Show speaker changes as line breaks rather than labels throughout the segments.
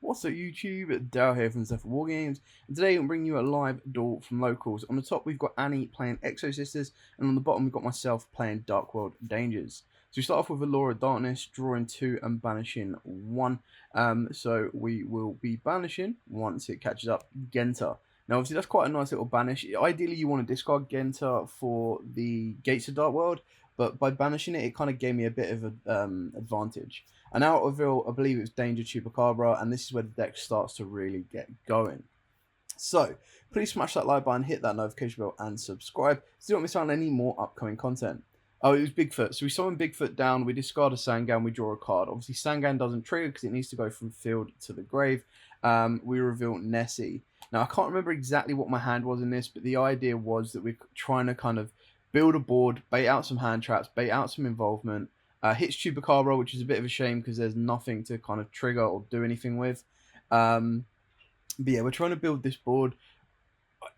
What's up YouTube, Darrell here from Zephyr War Games, and today I'm bringing you a live duel from locals. On the top we've got Annie playing Exosisters, and on the bottom we've got myself playing Darkworld Dangers. So we start off with a Law of Darkness, drawing 2 and banishing 1. So we will be banishing, once it catches up, Genta. Now obviously that's quite a nice little banish. Ideally you want to discard Genta for the Gates of Darkworld, but by banishing it, it kind of gave me a bit of an advantage. And out of it, I believe it was Danger Chupacabra, and this is where the deck starts to really get going. So, please smash that like button, hit that notification bell, and subscribe so you don't miss out on any more upcoming content. Oh, it was Bigfoot. So we summon Bigfoot down, we discard a Sangan, we draw a card. Obviously, Sangan doesn't trigger because it needs to go from field to the grave. We reveal Nessie. Now, I can't remember exactly what my hand was in this, but the idea was that we're trying to kind of build a board, bait out some hand traps, bait out some involvement. Hits Chupacabra, which is a bit of a shame because there's nothing to kind of trigger or do anything with. But yeah, we're trying to build this board.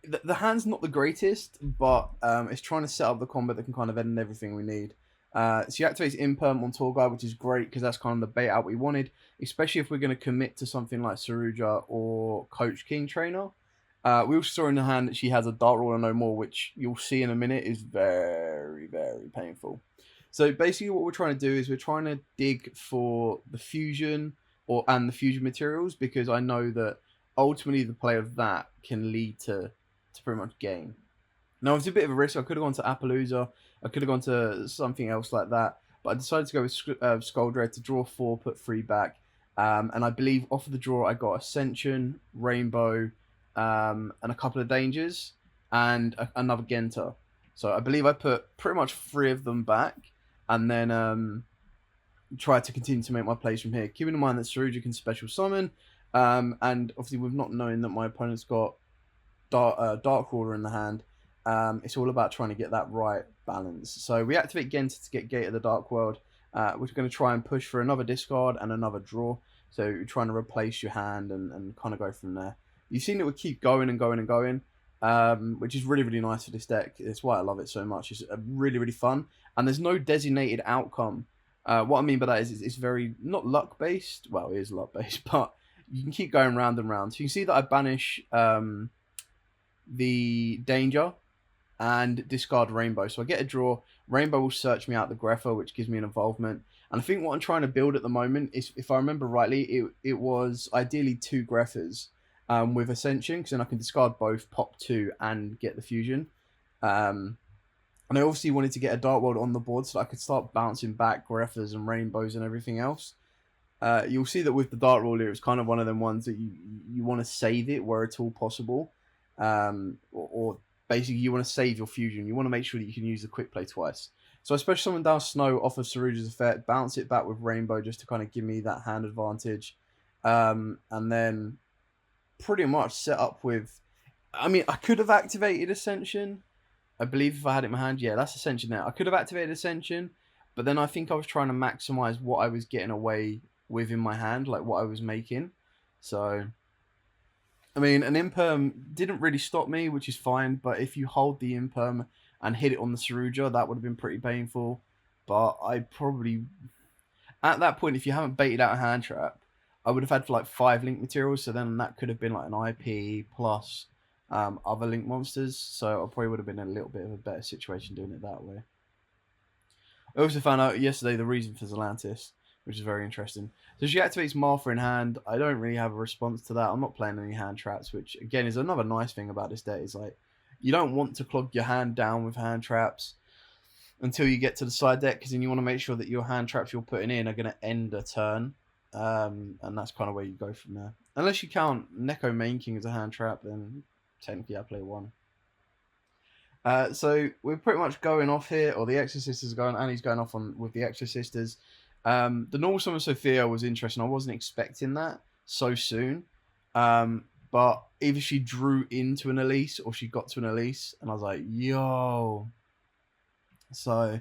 The hand's not the greatest, but it's trying to set up the combat that can kind of end everything we need. So he activates Imperm on Tour Guide, which is great because that's kind of the bait out we wanted, especially if we're going to commit to something like Saruja or Coach King Trainer. We also saw in the hand that she has a Darkworld and no more, which you'll see in a minute is very, very painful. So basically what we're trying to do is we're trying to dig for the fusion and the fusion materials, because I know that ultimately the play of that can lead to pretty much gain. Now it's a bit of a risk. I could have gone to Appaloosa, I could have gone to something else like that, but I decided to go with Skuldred to draw 4, put 3 back, and I believe off of the draw I got Ascension, Rainbow, and a couple of Dangers, and another Genta. So I believe I put pretty much 3 of them back, and then try to continue to make my plays from here. Keeping in mind that Saruja can special summon, and obviously with not knowing that my opponent's got Darkwater in the hand, it's all about trying to get that right balance. So we activate Genta to get Gate of the Darkworld. We're going to try and push for another discard and another draw. So you're trying to replace your hand and kind of go from there. You've seen it would keep going and going and going, which is really, really nice for this deck. It's why I love it so much. It's really, really fun. And there's no designated outcome. What I mean by that is it's very, not luck-based. Well, it is luck-based, but you can keep going round and round. So you can see that I banish the Danger and discard Rainbow. So I get a draw. Rainbow will search me out the Grepher, which gives me an involvement. And I think what I'm trying to build at the moment is, if I remember rightly, it was ideally 2 Greffers with Ascension, because then I can discard both, pop 2, and get the fusion. And I obviously wanted to get a Darkworld on the board so that I could start bouncing back Greffers and Rainbows and everything else. You'll see that with the Darkworld here, it's kind of one of them ones that you want to save it where it's all possible. Or basically you want to save your fusion. You want to make sure that you can use the quick play twice. So I special summon down Snow off of Saruja's effect, bounce it back with Rainbow just to kind of give me that hand advantage. And then pretty much set up with... I mean, I could have activated Ascension. I believe if I had it in my hand, yeah, that's Ascension there. I could have activated Ascension, but then I think I was trying to maximize what I was getting away with in my hand, like what I was making. So, I mean, an Imperm didn't really stop me, which is fine, but if you hold the Imperm and hit it on the Saruja, that would have been pretty painful. But I probably, at that point, if you haven't baited out a hand trap, I would have had like 5 link materials, so then that could have been like an IP plus other link monsters, so I probably would have been in a little bit of a better situation doing it that way. I also found out yesterday the reason for Zelantis, which is very interesting. So she activates Martha in hand. I don't really have a response to that. I'm not playing any hand traps, which again is another nice thing about this deck. Is like, you don't want to clog your hand down with hand traps until you get to the side deck, because then you want to make sure that your hand traps you're putting in are going to end a turn. And that's kind of where you go from there. Unless you count Neko Main King as a hand trap, then technically I play 1. So we're pretty much going off here, or the Exosisters are going, and he's going off with the Exosisters. The normal summon Sophia was interesting. I wasn't expecting that so soon. But either she drew into an Elise or she got to an Elise, and I was like, yo. So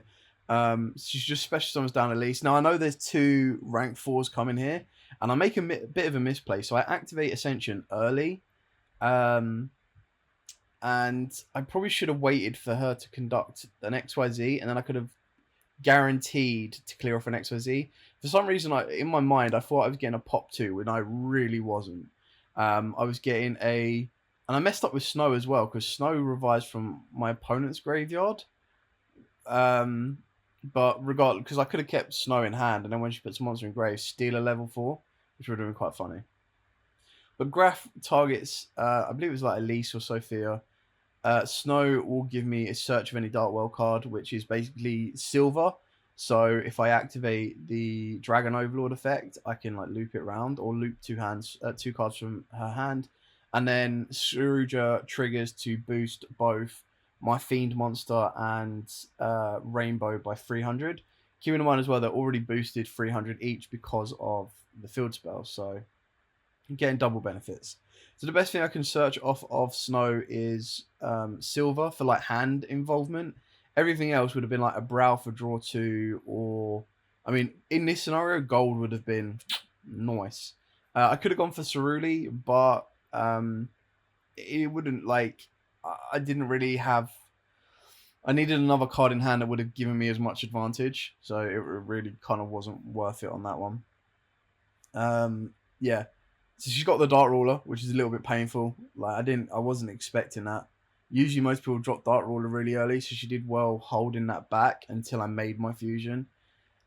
she's just special summons down Elise. Now I know there's 2 rank 4s coming here, and I make a bit of a misplay. So I activate Ascension early. And I probably should have waited for her to conduct an XYZ, and then I could have guaranteed to clear off an XYZ. For some reason, in my mind, I thought I was getting a pop 2 when I really wasn't. I was getting and I messed up with Snow as well because Snow revives from my opponent's graveyard. Um, but regardless, because I could have kept Snow in hand, and then when she puts a monster in grave, steal a level 4, which would have been quite funny. But Graph targets, I believe it was like Elise or Sophia. Snow will give me a search of any Darkworld card, which is basically silver. So if I activate the Dragon Overlord effect, I can like loop it around or loop two cards from her hand, and then Saruja triggers to boost both my Fiend monster and Rainbow by 300. Keeping in mind as well, they're already boosted 300 each because of the field spell, so getting double benefits. So the best thing I can search off of Snow is silver for like hand involvement. Everything else would have been like a brow for draw 2, or I mean, in this scenario, gold would have been nice. I could have gone for Ceruli, but it wouldn't like. I didn't really have. I needed another card in hand that would have given me as much advantage, so it really kind of wasn't worth it on that one. Yeah. So she's got the Dart Ruler, which is a little bit painful. Like I wasn't expecting that. Usually most people drop Dart Ruler really early, so she did well holding that back until I made my fusion.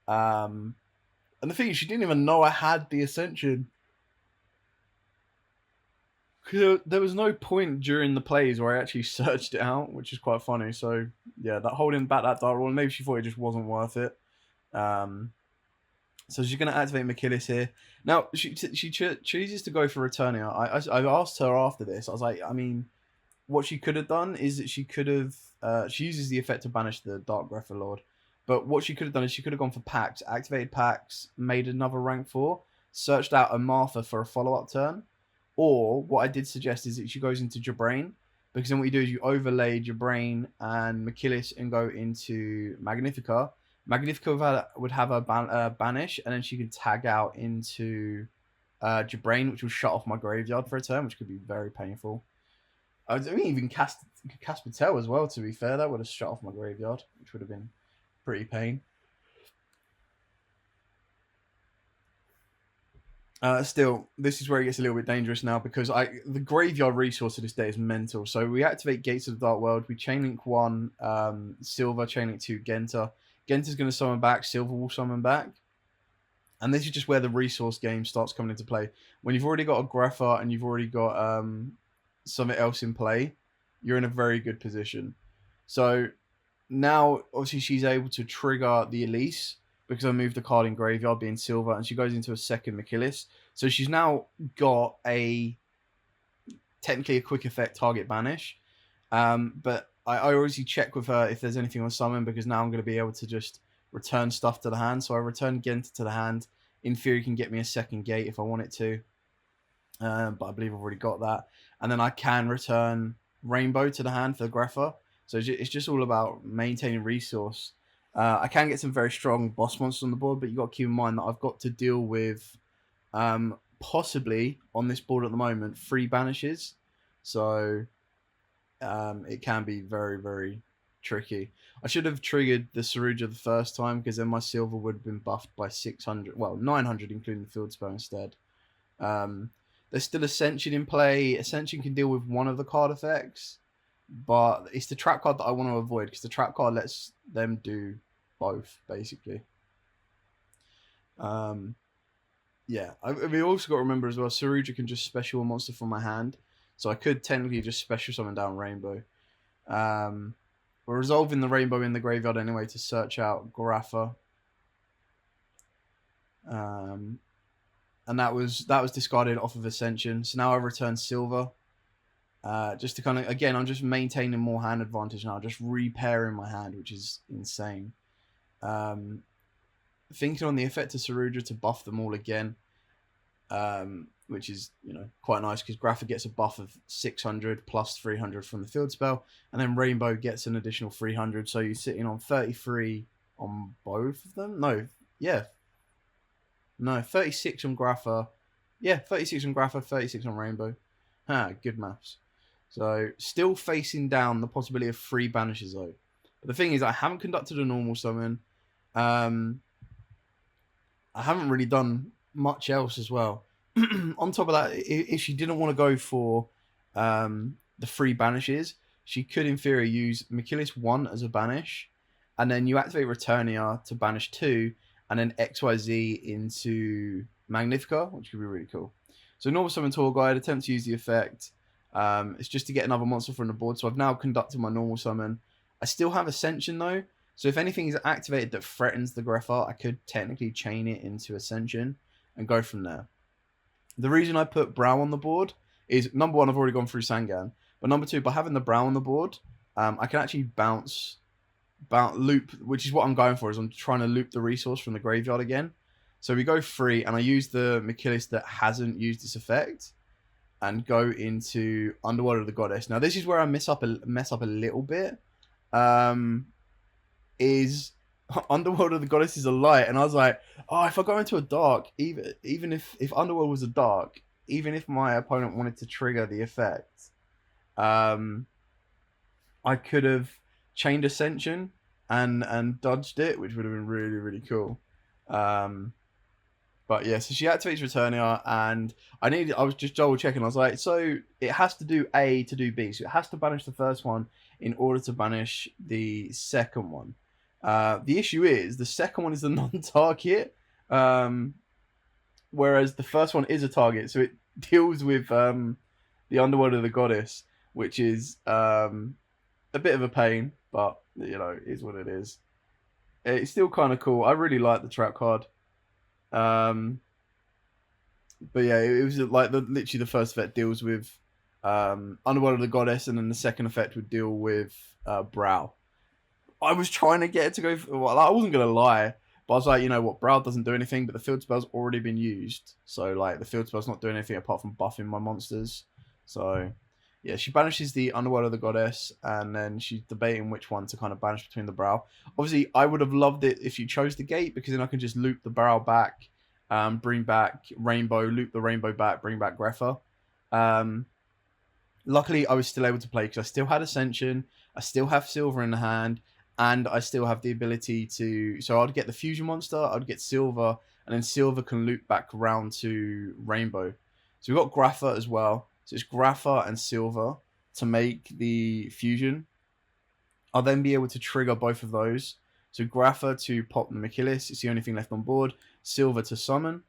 And the thing is, she didn't even know I had the Ascension. There was no point during the plays where I actually searched it out, which is quite funny. So yeah, that holding back that Dart Ruler, maybe she thought it just wasn't worth it. So she's going to activate Machillis here. Now, she chooses to go for Returnia. I asked her after this. I was like, I mean, what she could have done is that she could have... she uses the effect to banish the Dark Greffer Lord. But what she could have done is she could have gone for Pax, activated Pax, made another rank 4, searched out a Martha for a follow-up turn. Or what I did suggest is that she goes into Jabrain. Because then what you do is you overlay Jabrain and Machillis and go into Magnifica. Magnifica would have a banish, and then she could tag out into Jabrain, which will shut off my graveyard for a turn, which could be very painful. I mean, even cast Patel as well, to be fair. That would have shut off my graveyard, which would have been pretty pain. Still, this is where it gets a little bit dangerous now because the graveyard resource to this day is mental. So we activate Gates of the Dark World. We chainlink 1 Silver, chainlink 2 Genta. Genta's going to summon back. Silver will summon back. And this is just where the resource game starts coming into play. When you've already got a Greffer and you've already got something else in play, you're in a very good position. So now, obviously, she's able to trigger the Elise because I moved the card in graveyard being silver, and she goes into a second Machillis. So she's now got technically a quick effect target banish. But I obviously check with her if there's anything on summon because now I'm going to be able to just return stuff to the hand. So I return Genta to the hand. In theory, can get me a second gate if I want it to. But I believe I've already got that. And then I can return Rainbow to the hand for the Greffer. So it's just all about maintaining resource. I can get some very strong boss monsters on the board, but you've got to keep in mind that I've got to deal with possibly on this board at the moment 3 banishes. So it can be very, very tricky. I should have triggered the Saruja the first time because then my silver would have been buffed by 600, well, 900 including the field spell instead. There's still Ascension in play. Ascension can deal with one of the card effects, but it's the trap card that I want to avoid because the trap card lets them do both, basically. Yeah, we also got to remember as well, Saruja can just special a monster from my hand, so I could technically just special summon down Rainbow. We're resolving the Rainbow in the graveyard anyway to search out Graffa. And that was discarded off of Ascension. So now I return Silver. Just to kind of, again, I'm just maintaining more hand advantage now, just repairing my hand, which is insane. Thinking on the effect of Saruja to buff them all again, which is, quite nice because Graffa gets a buff of 600 plus 300 from the field spell, and then Rainbow gets an additional 300, so you're sitting on 33 on both of them? No, 36 on Graffa. Yeah, 36 on Graffa, 36 on Rainbow. Good maths. So, still facing down the possibility of 3 banishes though. But the thing is, I haven't conducted a normal summon. I haven't really done much else as well. On top of that, if she didn't want to go for the free banishes, she could in theory use Machillis 1 as a banish, and then you activate Returnia to banish 2, and then XYZ into Magnifica, which could be really cool. So normal summon Tour Guide, attempt to use the effect. It's just to get another monster from the board. So I've now conducted my normal summon. I still have Ascension though. So if anything is activated that threatens the Greffa, I could technically chain it into Ascension and go from there. The reason I put Brow on the board is, number one, I've already gone through Sangan. But number two, by having the Brow on the board, I can actually bounce loop, which is what I'm going for, is I'm trying to loop the resource from the graveyard again. So we go free, and I use the Machillis that hasn't used its effect, and go into Underworld of the Goddess. Now this is where I mess up a little bit. Is Underworld of the Goddess is a light, and I was like, oh, if I go into a dark, even if Underworld was a dark, even if my opponent wanted to trigger the effect, I could have chained Ascension and dodged it, which would have been really, really cool. But yeah, so she activates Returnia, and I was just double checking. I was like, so it has to do A to do B. So it has to banish the first one in order to banish the second one. The issue is the second one is a non-target, whereas the first one is a target. So it deals with the Underworld of the Goddess, which is a bit of a pain, but you know, it is what it is. It's still kind of cool. I really like the trap card. But yeah, it was like literally the first effect deals with Underworld of the Goddess, and then the second effect would deal with Brow. I was trying to get it to go. Well, I wasn't gonna lie, but I was like, you know what, Brow doesn't do anything, but the field spell's already been used, so like the field spell's not doing anything apart from buffing my monsters. So yeah, she banishes the Underworld of the Goddess, and then she's debating which one to kind of banish between the Brow. Obviously, I would have loved it if you chose the Gate, because then I can just loop the Brow back, bring back Rainbow, loop the Rainbow back, bring back Greffa. Luckily, I was still able to play because I still had Ascension, I still have Silver in the hand, and I still have the ability to... So I'd get the Fusion Monster, I'd get Silver, and then Silver can loop back around to Rainbow. So we've got Greffa as well. So it's Greffa and Silver to make the fusion. I'll then be able to trigger both of those. So Greffa to pop the Machillis. It's the only thing left on board. Silver to summon.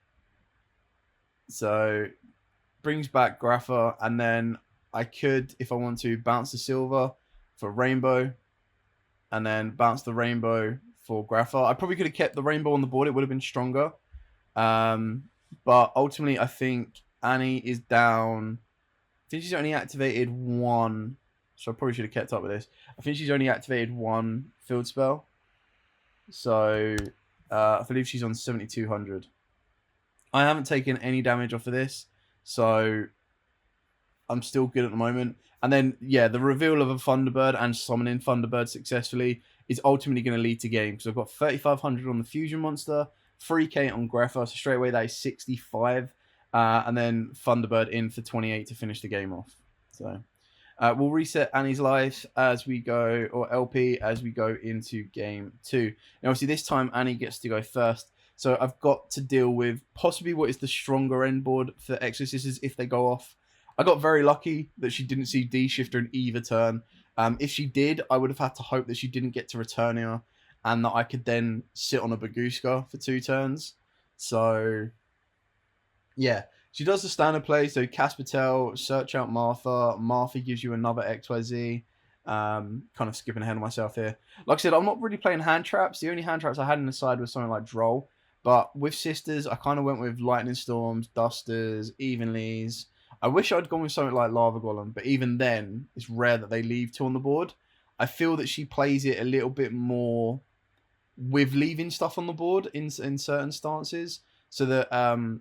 So brings back Greffa. And then I could, if I want to, bounce the Silver for Rainbow. And then bounce the Rainbow for Greffa. I probably could have kept the Rainbow on the board. It would have been stronger. But ultimately, I think Annie is down... I think she's only activated one, so I probably should have kept up with this. I think she's only activated one field spell. So I believe she's on 7,200. I haven't taken any damage off of this, so I'm still good at the moment. And then, yeah, the reveal of a Thunderbird and summoning Thunderbird successfully is ultimately going to lead to game. So I've got 3,500 on the Fusion Monster, 3k on Greffa, so straight away that is 65. And then Thunderbird in for 28 to finish the game off. So we'll reset Annie's life as we go, or LP, as we go into game 2. Now, obviously, this time Annie gets to go first. So I've got to deal with possibly what is the stronger end board for Exosisters if they go off. I got very lucky that she didn't see D-Shifter in either turn. If she did, I would have had to hope that she didn't get to Returnia and that I could then sit on a Baguska for 2 turns. So... yeah, she does the standard play. So Caspatel, search out Martha. Martha gives you another XYZ. Kind of skipping ahead of myself here. Like I said, I'm not really playing hand traps. The only hand traps I had in the side was something like Droll. But with Sisters, I kind of went with Lightning Storms, Dusters, Evenlies. I wish I'd gone with something like Lava Golem. But even then, it's rare that they leave 2 on the board. I feel that she plays it a little bit more with leaving stuff on the board in certain stances. So that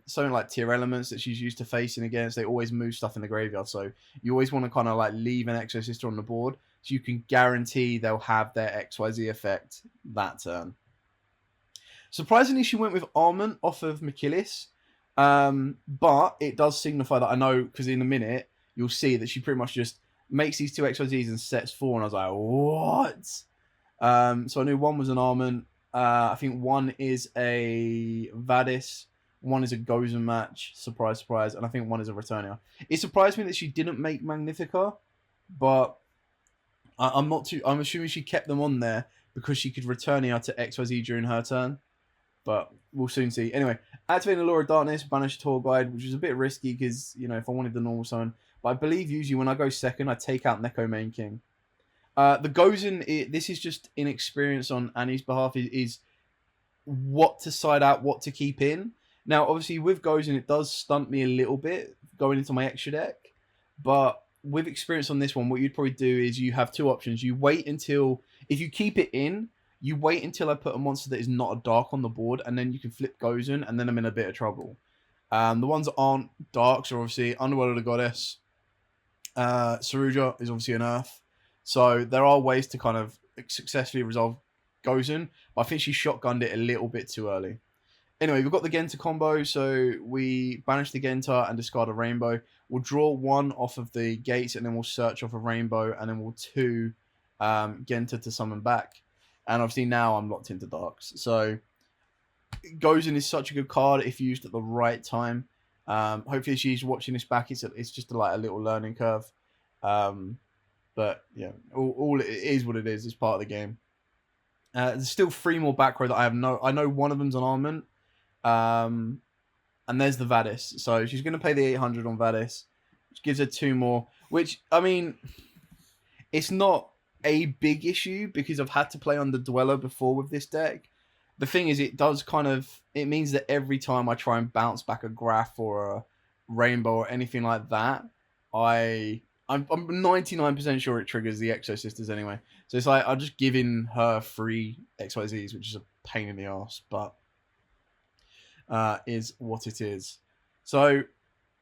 something like tier elements that she's used to facing against, they always move stuff in the graveyard. So you always want to kind of like leave an Exosister on the board so you can guarantee they'll have their XYZ effect that turn. Surprisingly, she went with Armament off of Machillis. But it does signify that I know, because in a minute, you'll see that she pretty much just makes these 2 XYZs and sets 4. And I was like, what? So I knew one was an Armament. I think one is a Vadis, one is a Gozen match, surprise, surprise, and I think one is a Returnia. It surprised me that she didn't make Magnifica, but I'm not too. I'm assuming she kept them on there because she could Returnia to XYZ during her turn, but we'll soon see. Anyway, activating the Law of Darkness, banish Tour Guide, which is a bit risky because, you know, if I wanted the normal summon, but I believe usually when I go second, I take out Neko Main King. The Gozen, this is just inexperience on Annie's behalf, is what to side out, what to keep in. Now, obviously, with Gozen, it does stunt me a little bit going into my extra deck, but with experience on this one, what you'd probably do is you have two options. You wait until, if you keep it in, you wait until I put a monster that is not a dark on the board, and then you can flip Gozen, and then I'm in a bit of trouble. The ones that aren't darks are obviously Underworld of the Goddess. Saruja is obviously an Earth. So there are ways to kind of successfully resolve Gozen, but I think she shotgunned it a little bit too early. Anyway, we've got the Genta combo, so we banish the Genta and discard a Rainbow. We'll draw one off of the gates, and then we'll search off a Rainbow, and then we'll two Genta to summon back. And obviously now I'm locked into Darks. So Gozen is such a good card if used at the right time. Hopefully she's watching this back. It's just like a little learning curve. But yeah, all it is what it is. It's part of the game. There's still 3 more back row that I know one of them's an Armament. And there's the Vadis. So she's going to pay the 800 on Vadis, which gives her 2 more. Which, I mean, it's not a big issue because I've had to play on the Dweller before with this deck. The thing is, it means that every time I try and bounce back a Graph or a Rainbow or anything like that, I'm 99% sure it triggers the Exosisters anyway. So it's like I'm just giving her free XYZs, which is a pain in the ass, but is what it is. So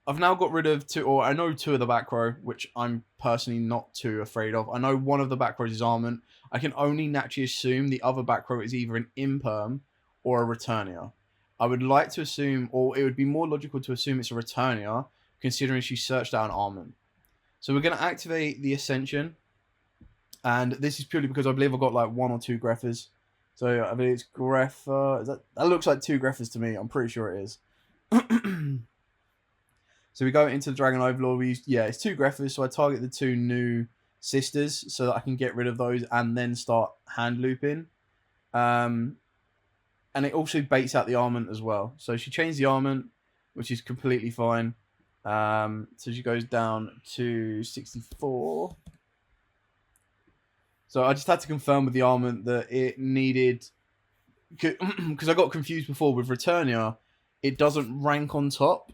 I've now got rid of 2, or I know 2 of the back row, which I'm personally not too afraid of. I know one of the back rows is Armament. I can only naturally assume the other back row is either an Imperm or a Returnia. I would like to assume, or it would be more logical to assume it's a Returnia, considering she searched out an Armament. So we're going to activate the Ascension, and this is purely because I believe I've got like 1 or 2 Greffers. So I believe it's Greffer. That looks like 2 Greffers to me. I'm pretty sure it is. So we go into the Dragon Overlord. It's 2 Greffers, so I target the 2 new sisters so that I can get rid of those and then start hand looping. And it also baits out the Armament as well. So she changed the Armament, which is completely fine. So she goes down to 64. So I just had to confirm with the Armament that it needed, because I got confused before with Returnia. It doesn't rank on top,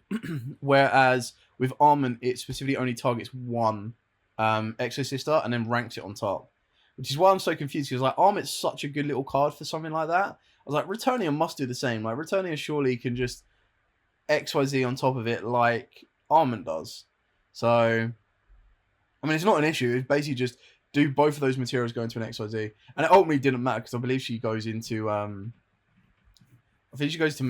whereas with Armament, it specifically only targets 1 Exosister and then ranks it on top. Which is why I'm so confused, because like Armament's such a good little card for something like that. I was like, Returnia must do the same. Like Returnia surely can just XYZ on top of it like Armament does. So, I mean, it's not an issue. It's basically just do both of those materials go into an XYZ. And it ultimately didn't matter, because I believe she goes into... I think she goes to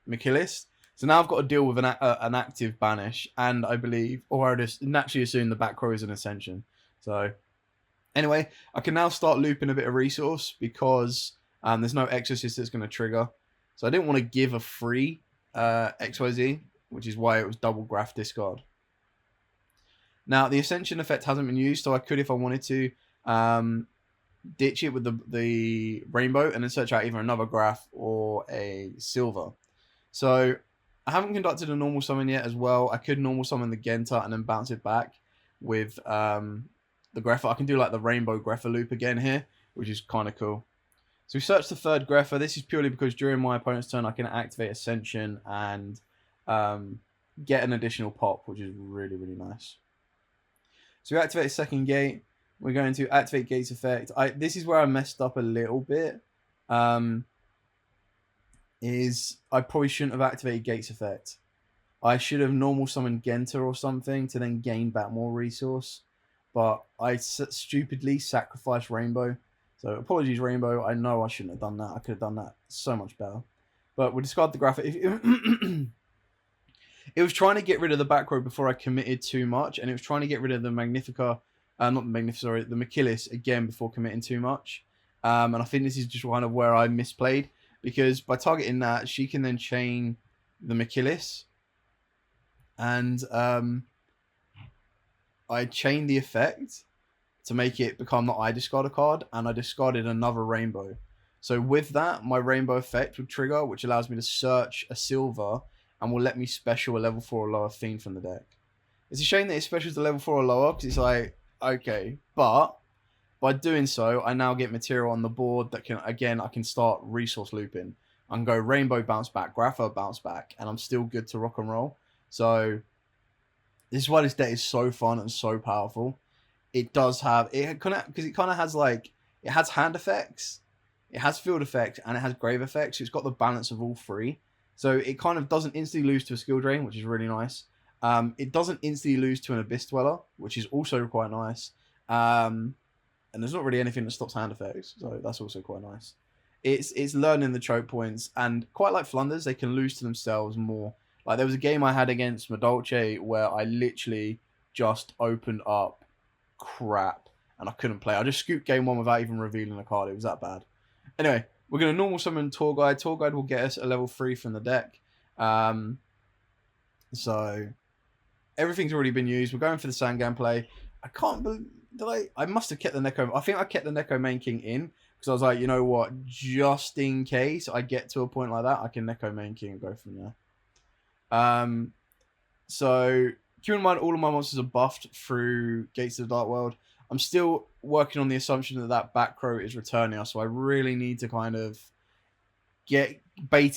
Machillis. So now I've got to deal with an active banish, and I believe, or I just naturally assume the back row is an Ascension. So anyway, I can now start looping a bit of resource because there's no Exorcist that's going to trigger. So I didn't want to give a free XYZ, which is why it was double Graph discard. Now the Ascension effect hasn't been used, so I could, if I wanted to, ditch it with the Rainbow and then search out either another Graph or a Silver. So I haven't conducted a normal summon yet as well. I could normal summon the Genta and then bounce it back with the Greffer. I can do like the Rainbow Greffer loop again here, which is kind of cool. So we search the 3rd Greffer. This is purely because during my opponent's turn, I can activate Ascension and get an additional pop, which is really, really nice. So we activate a 2nd gate. We're going to activate Gates effect. This is where I messed up a little bit. Is I probably shouldn't have activated Gates effect. I should have normal summoned Genta or something to then gain back more resource. But I stupidly sacrificed Rainbow. So apologies, Rainbow. I know I shouldn't have done that. I could have done that so much better. But we'll discard the graphic. It was trying to get rid of the back row before I committed too much. And it was trying to get rid of the Magnifica. Not the Magnifica, sorry. The Machillis again before committing too much. And I think this is just kind of where I misplayed, because by targeting that, she can then chain the Machillis, and I chained the effect to make it become that I discard a card, and I discarded another rainbow. So with that, my rainbow effect would trigger, which allows me to search a silver and will let me special a level 4 or lower fiend from the deck. It's a shame that it specials to level 4 or lower, because it's like, okay, but by doing so, I now get material on the board that can, again, I can start resource looping. I can go rainbow bounce back, grapho bounce back, and I'm still good to rock and roll. So this is why this deck is so fun and so powerful. It does have, it kind of, because it kind of has like, it has hand effects, it has field effects, and it has grave effects. So it's got the balance of all three. So it kind of doesn't instantly lose to a skill drain, which is really nice. It doesn't instantly lose to an abyss dweller, which is also quite nice. And there's not really anything that stops hand effects, so that's also quite nice. It's learning the choke points, and quite like Flunders, they can lose to themselves more. Like there was a game I had against Madolce where I literally just opened up crap and I couldn't play. I just scooped game 1 without even revealing a card. It was that bad. Anyway, we're going to normal summon Tour Guide. Tour Guide will get us a level 3 from the deck. So everything's already been used. We're going for the Sangan play. I can't believe... I must have kept the Neko... I think I kept the Neko Main King in, because I was like, you know what? Just in case I get to a point like that, I can Neko Main King and go from there. So keep in mind, all of my monsters are buffed through Gates of the Darkworld. I'm still working on the assumption that that back row is Returnia, so I really need to kind of bait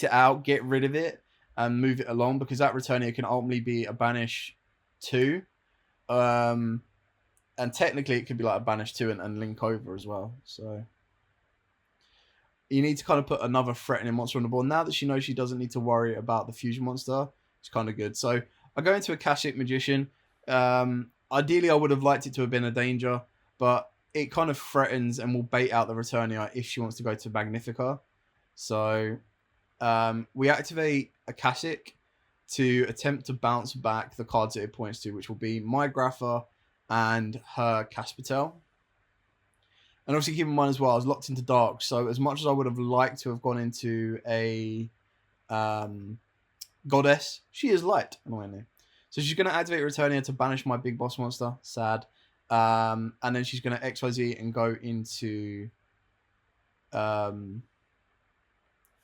it out, get rid of it, and move it along, because that Returnia can ultimately be a banish 2. And technically it could be like a banish 2 and link over as well. So you need to kind of put another threatening monster on the board. Now that she knows she doesn't need to worry about the fusion monster, it's kind of good. So I go into Akashic Magician. Ideally, I would have liked it to have been a danger, but it kind of threatens and will bait out the Returnia if she wants to go to Magnifica. So we activate Akashic to attempt to bounce back the cards that it points to, which will be my Grapha and her Caspatel. And obviously keep in mind as well, I was locked into Dark, so as much as I would have liked to have gone into a Goddess, she is light, annoyingly. So she's going to activate Returnia to banish my big boss monster, sad. And then she's going to XYZ and go into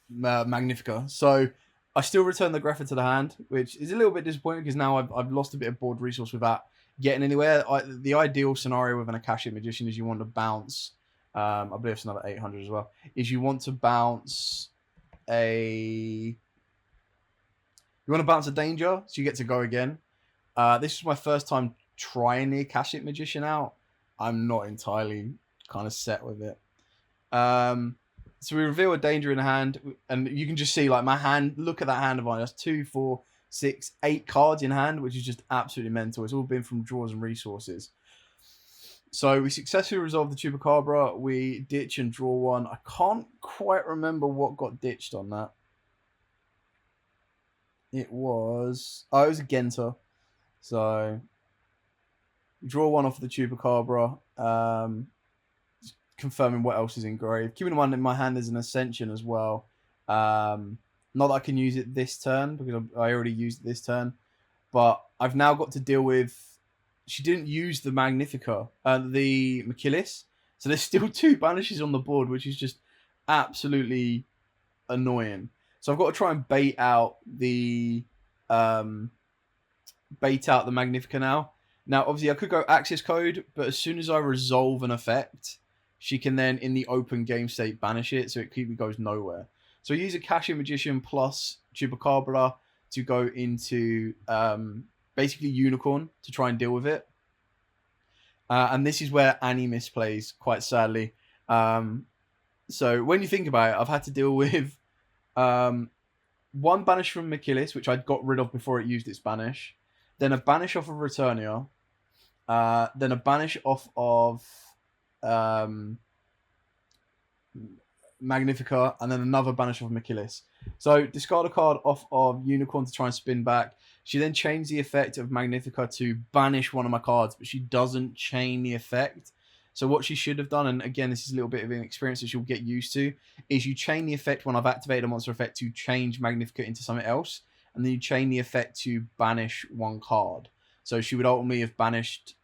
Magnifica. So I still return the Grapha to the hand, which is a little bit disappointing, because now I've lost a bit of board resource without getting anywhere. The ideal scenario with an Akashic Magician is you want to bounce, I believe it's another 800 as well, is you want to bounce a danger, so you get to go again. This is my first time trying the Akashic Magician out. I'm not entirely kind of set with it. So we reveal a danger in the hand, and you can just see like my hand, look at that hand of mine, that's 2, 4, 6, 8 cards in hand, which is just absolutely mental. It's all been from draws and resources. So we successfully resolved the Chupacabra. We ditch and draw one. I can't quite remember what got ditched on that. It was a Genta. So we draw one off the Chupacabra. Confirming what else is engraved. Keeping in mind that in my hand there's an Ascension as well. Not that I can use it this turn, because I already used it this turn. But I've now got to deal with... She didn't use the Magnifica, the Machillis. So there's still 2 banishes on the board, which is just absolutely annoying. So I've got to try and bait out the Magnifica now. Now, obviously, I could go access code, but as soon as I resolve an effect, she can then, in the open game state, banish it, so it goes nowhere. So I use Akashic Magician plus Chupacabra to go into basically Unicorn to try and deal with it. And this is where Annie misplays, quite sadly. So when you think about it, I've had to deal with one banish from Machillis, which I got rid of before it used its banish. Then a banish off of Returnia. Then a banish off of Magnifica, and then another banish of Machillis. So discard a card off of Unicorn to try and spin back. She then chains the effect of Magnifica to banish one of my cards, but she doesn't chain the effect. So what she should have done, and again, this is a little bit of an experience that she'll get used to, is you chain the effect when I've activated a monster effect to change Magnificate into something else, and then you chain the effect to banish one card. So she would ultimately have banished,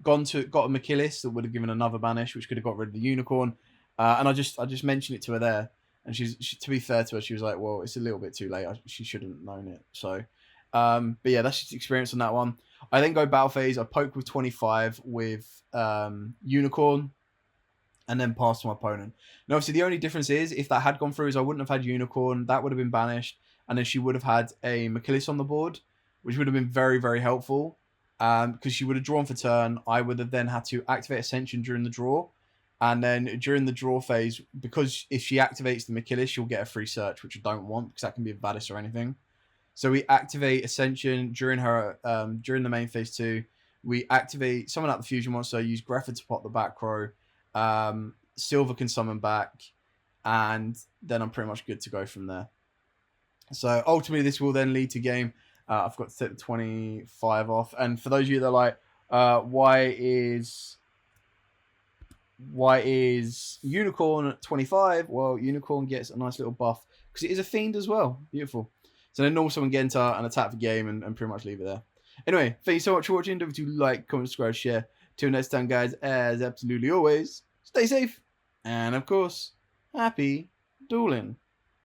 got a Machillis that would have given another banish, which could have got rid of the unicorn. And I just mentioned it to her there, and to be fair to her, she was like, "Well, it's a little bit too late. She shouldn't have known it." So, but yeah, that's just experience on that one. I then go battle phase. I poke with 25 with unicorn, and then pass to my opponent. Now, obviously, the only difference is if that had gone through, is I wouldn't have had unicorn. That would have been banished, and then she would have had a Machillis on the board, which would have been very, very helpful. Because she would have drawn for turn. I would have then had to activate Ascension during the draw. And then during the draw phase, because if she activates the Machillis, she'll get a free search, which I don't want, because that can be a Vadis or anything. So we activate Ascension during her during the main phase 2. We activate summon out the fusion monster, use Greffa to pop the back row. Silver can summon back, and then I'm pretty much good to go from there. So ultimately, this will then lead to game. I've got to take the 25 off. And for those of you that are like, why is Unicorn at 25? Well, Unicorn gets a nice little buff because it is a fiend as well. Beautiful. So then normal summon Gentar and attack the game and pretty much leave it there. Anyway, thank you so much for watching. Don't forget to like, comment, subscribe, share. Till next time, guys, as absolutely always, stay safe. And of course, happy dueling.